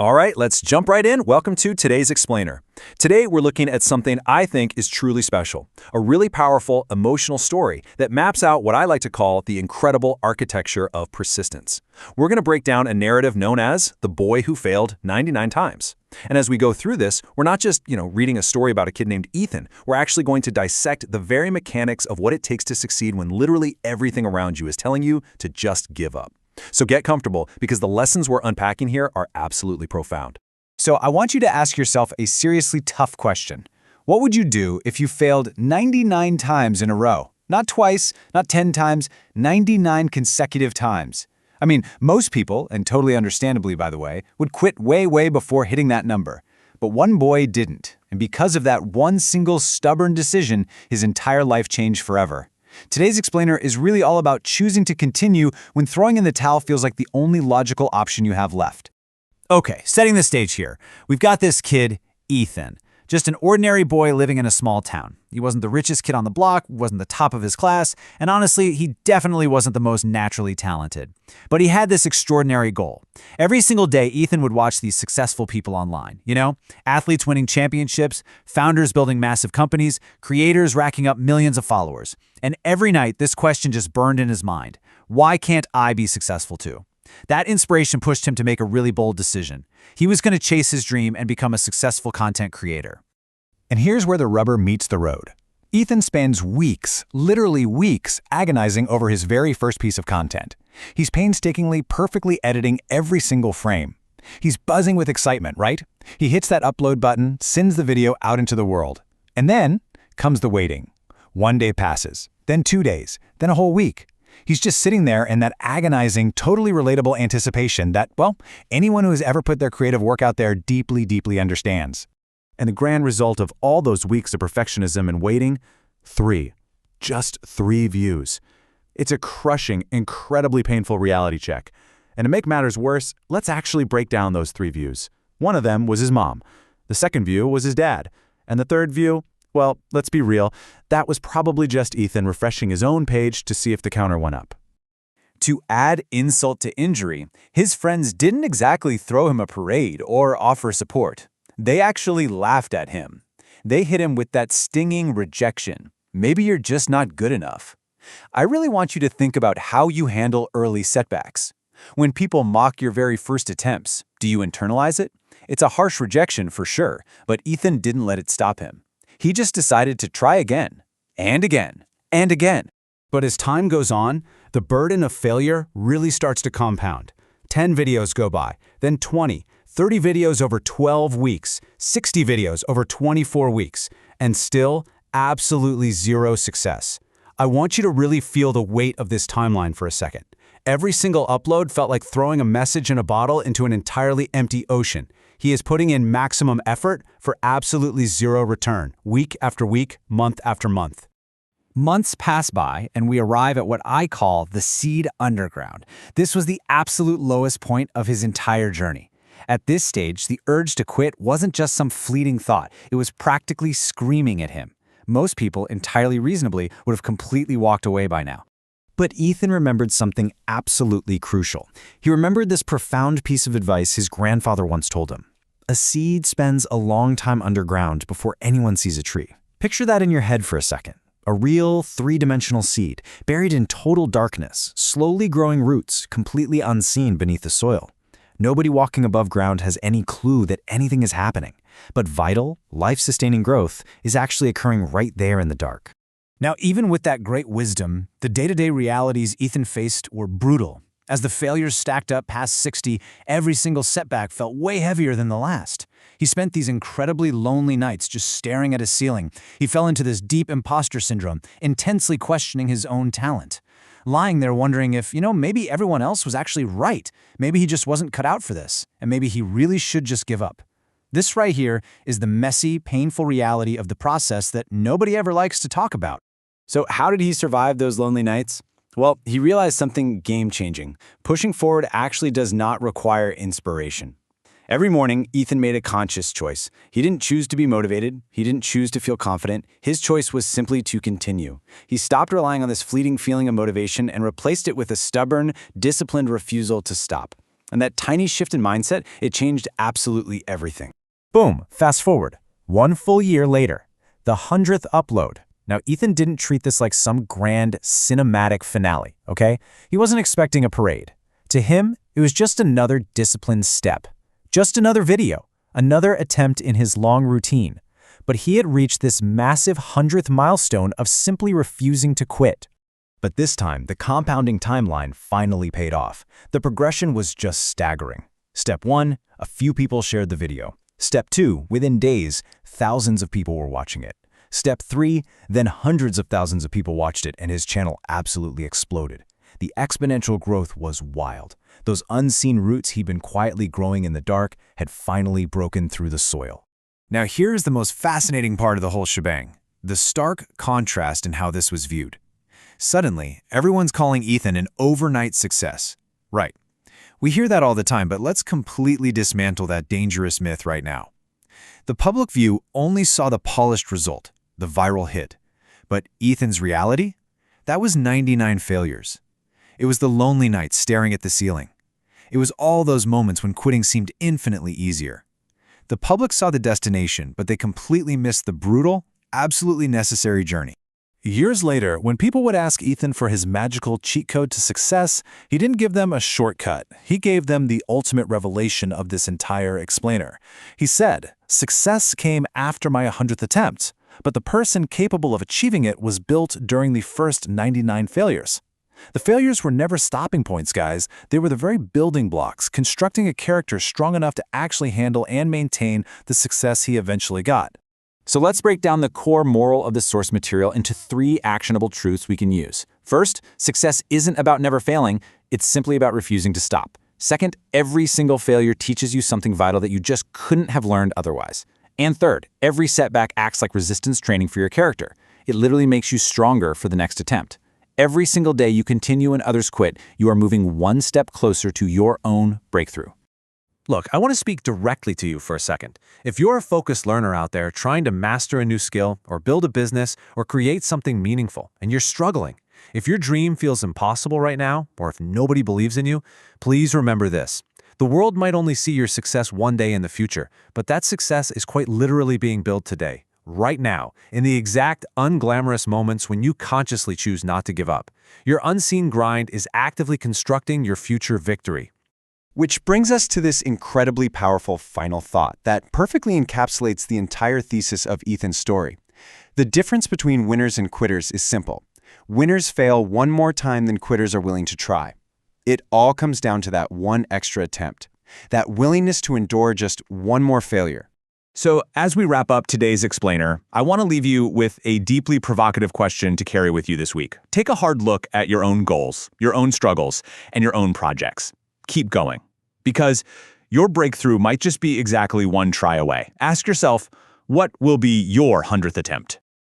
All right, let's jump right in. Welcome to today's Explainer. Today, we're looking at something I think is truly special, a really powerful emotional story that maps out what I like to call the incredible architecture of persistence. We're going to break down a narrative known as The Boy Who Failed 99 Times. And as we go through this, we're not just, reading a story about a kid named Ethan. We're actually going to dissect the very mechanics of what it takes to succeed when literally everything around you is telling you to just give up. So get comfortable, because the lessons we're unpacking here are absolutely profound. So I want you to ask yourself a seriously tough question. What would you do if you failed 99 times in a row? Not twice, not 10 times, 99 consecutive times. I mean, most people, and totally understandably by the way, would quit way before hitting that number. But one boy didn't, and because of that one single stubborn decision, his entire life changed forever. Today's Explainer is really all about choosing to continue when throwing in the towel feels like the only logical option you have left. Okay, setting the stage here. We've got this kid, Ethan. Just an ordinary boy living in a small town. He wasn't the richest kid on the block, wasn't the top of his class, and honestly, he definitely wasn't the most naturally talented. But he had this extraordinary goal. Every single day, Ethan would watch these successful people online. Athletes winning championships, founders building massive companies, creators racking up millions of followers. And every night, this question just burned in his mind. Why can't I be successful too? That inspiration pushed him to make a really bold decision. He was going to chase his dream and become a successful content creator. And here's where the rubber meets the road. Ethan spends weeks, literally weeks, agonizing over his very first piece of content. He's painstakingly, perfectly editing every single frame. He's buzzing with excitement, right? He hits that upload button, sends the video out into the world. And then comes the waiting. 1 day passes, then 2 days, then a whole week. He's just sitting there in that agonizing, totally relatable anticipation that, anyone who has ever put their creative work out there deeply understands. And the grand result of all those weeks of perfectionism and waiting? 3. Just 3 views. It's a crushing, incredibly painful reality check. And to make matters worse, let's actually break down those 3 views. One of them was his mom. The second view was his dad. And the third view, well, let's be real, that was probably just Ethan refreshing his own page to see if the counter went up. To add insult to injury, his friends didn't exactly throw him a parade or offer support. They actually laughed at him. They hit him with that stinging rejection. Maybe you're just not good enough. I really want you to think about how you handle early setbacks. When people mock your very first attempts, do you internalize it? It's a harsh rejection for sure, but Ethan didn't let it stop him. He just decided to try again, and again, and again. But as time goes on, the burden of failure really starts to compound. 10 videos go by, then 20, 30 videos over 12 weeks, 60 videos over 24 weeks, and still absolutely zero success. I want you to really feel the weight of this timeline for a second. Every single upload felt like throwing a message in a bottle into an entirely empty ocean. He is putting in maximum effort for absolutely zero return, week after week, month after month. Months pass by, and we arrive at what I call the seed underground. This was the absolute lowest point of his entire journey. At this stage, the urge to quit wasn't just some fleeting thought. It was practically screaming at him. Most people, entirely reasonably, would have completely walked away by now. But Ethan remembered something absolutely crucial. He remembered this profound piece of advice his grandfather once told him. A seed spends a long time underground before anyone sees a tree. Picture that in your head for a second. A real 3-dimensional seed, buried in total darkness, slowly growing roots, completely unseen beneath the soil. Nobody walking above ground has any clue that anything is happening. But vital, life-sustaining growth is actually occurring right there in the dark. Now, even with that great wisdom, the day-to-day realities Ethan faced were brutal. As the failures stacked up past 60, every single setback felt way heavier than the last. He spent these incredibly lonely nights just staring at his ceiling. He fell into this deep imposter syndrome, intensely questioning his own talent. Lying there wondering if, maybe everyone else was actually right. Maybe he just wasn't cut out for this, and maybe he really should just give up. This right here is the messy, painful reality of the process that nobody ever likes to talk about. So how did he survive those lonely nights? Well, he realized something game-changing. Pushing forward actually does not require inspiration. Every morning, Ethan made a conscious choice. He didn't choose to be motivated. He didn't choose to feel confident. His choice was simply to continue. He stopped relying on this fleeting feeling of motivation and replaced it with a stubborn, disciplined refusal to stop. And that tiny shift in mindset, it changed absolutely everything. Boom, fast forward. 1 full year later, the 100th upload. Now, Ethan didn't treat this like some grand cinematic finale, okay? He wasn't expecting a parade. To him, it was just another disciplined step. Just another video, another attempt in his long routine. But he had reached this massive 100th milestone of simply refusing to quit. But this time, the compounding timeline finally paid off. The progression was just staggering. Step 1, a few people shared the video. Step 2, within days, thousands of people were watching it. Step 3, then hundreds of thousands of people watched it and his channel absolutely exploded. The exponential growth was wild. Those unseen roots he'd been quietly growing in the dark had finally broken through the soil. Now here's the most fascinating part of the whole shebang, the stark contrast in how this was viewed. Suddenly, everyone's calling Ethan an overnight success. Right. We hear that all the time, but let's completely dismantle that dangerous myth right now. The public view only saw the polished result, the viral hit. But Ethan's reality? That was 99 failures. It was the lonely nights staring at the ceiling. It was all those moments when quitting seemed infinitely easier. The public saw the destination, but they completely missed the brutal, absolutely necessary journey. Years later, when people would ask Ethan for his magical cheat code to success, he didn't give them a shortcut. He gave them the ultimate revelation of this entire explainer. He said, "Success came after my 100th attempt, but the person capable of achieving it was built during the first 99 failures." The failures were never stopping points, guys. They were the very building blocks, constructing a character strong enough to actually handle and maintain the success he eventually got. So let's break down the core moral of the source material into 3 actionable truths we can use. First, success isn't about never failing, it's simply about refusing to stop. Second, every single failure teaches you something vital that you just couldn't have learned otherwise. And third, every setback acts like resistance training for your character. It literally makes you stronger for the next attempt. Every single day you continue and others quit, you are moving one step closer to your own breakthrough. Look, I want to speak directly to you for a second. If you're a focused learner out there trying to master a new skill or build a business or create something meaningful and you're struggling, if your dream feels impossible right now or if nobody believes in you, please remember this. The world might only see your success one day in the future, but that success is quite literally being built today, right now, in the exact unglamorous moments when you consciously choose not to give up. Your unseen grind is actively constructing your future victory. Which brings us to this incredibly powerful final thought that perfectly encapsulates the entire thesis of Ethan's story. The difference between winners and quitters is simple. Winners fail one more time than quitters are willing to try. It all comes down to that one extra attempt, that willingness to endure just one more failure. So, as we wrap up today's explainer, I want to leave you with a deeply provocative question to carry with you this week. Take a hard look at your own goals, your own struggles, and your own projects. Keep going. Because your breakthrough might just be exactly one try away. Ask yourself, what will be your 100th attempt?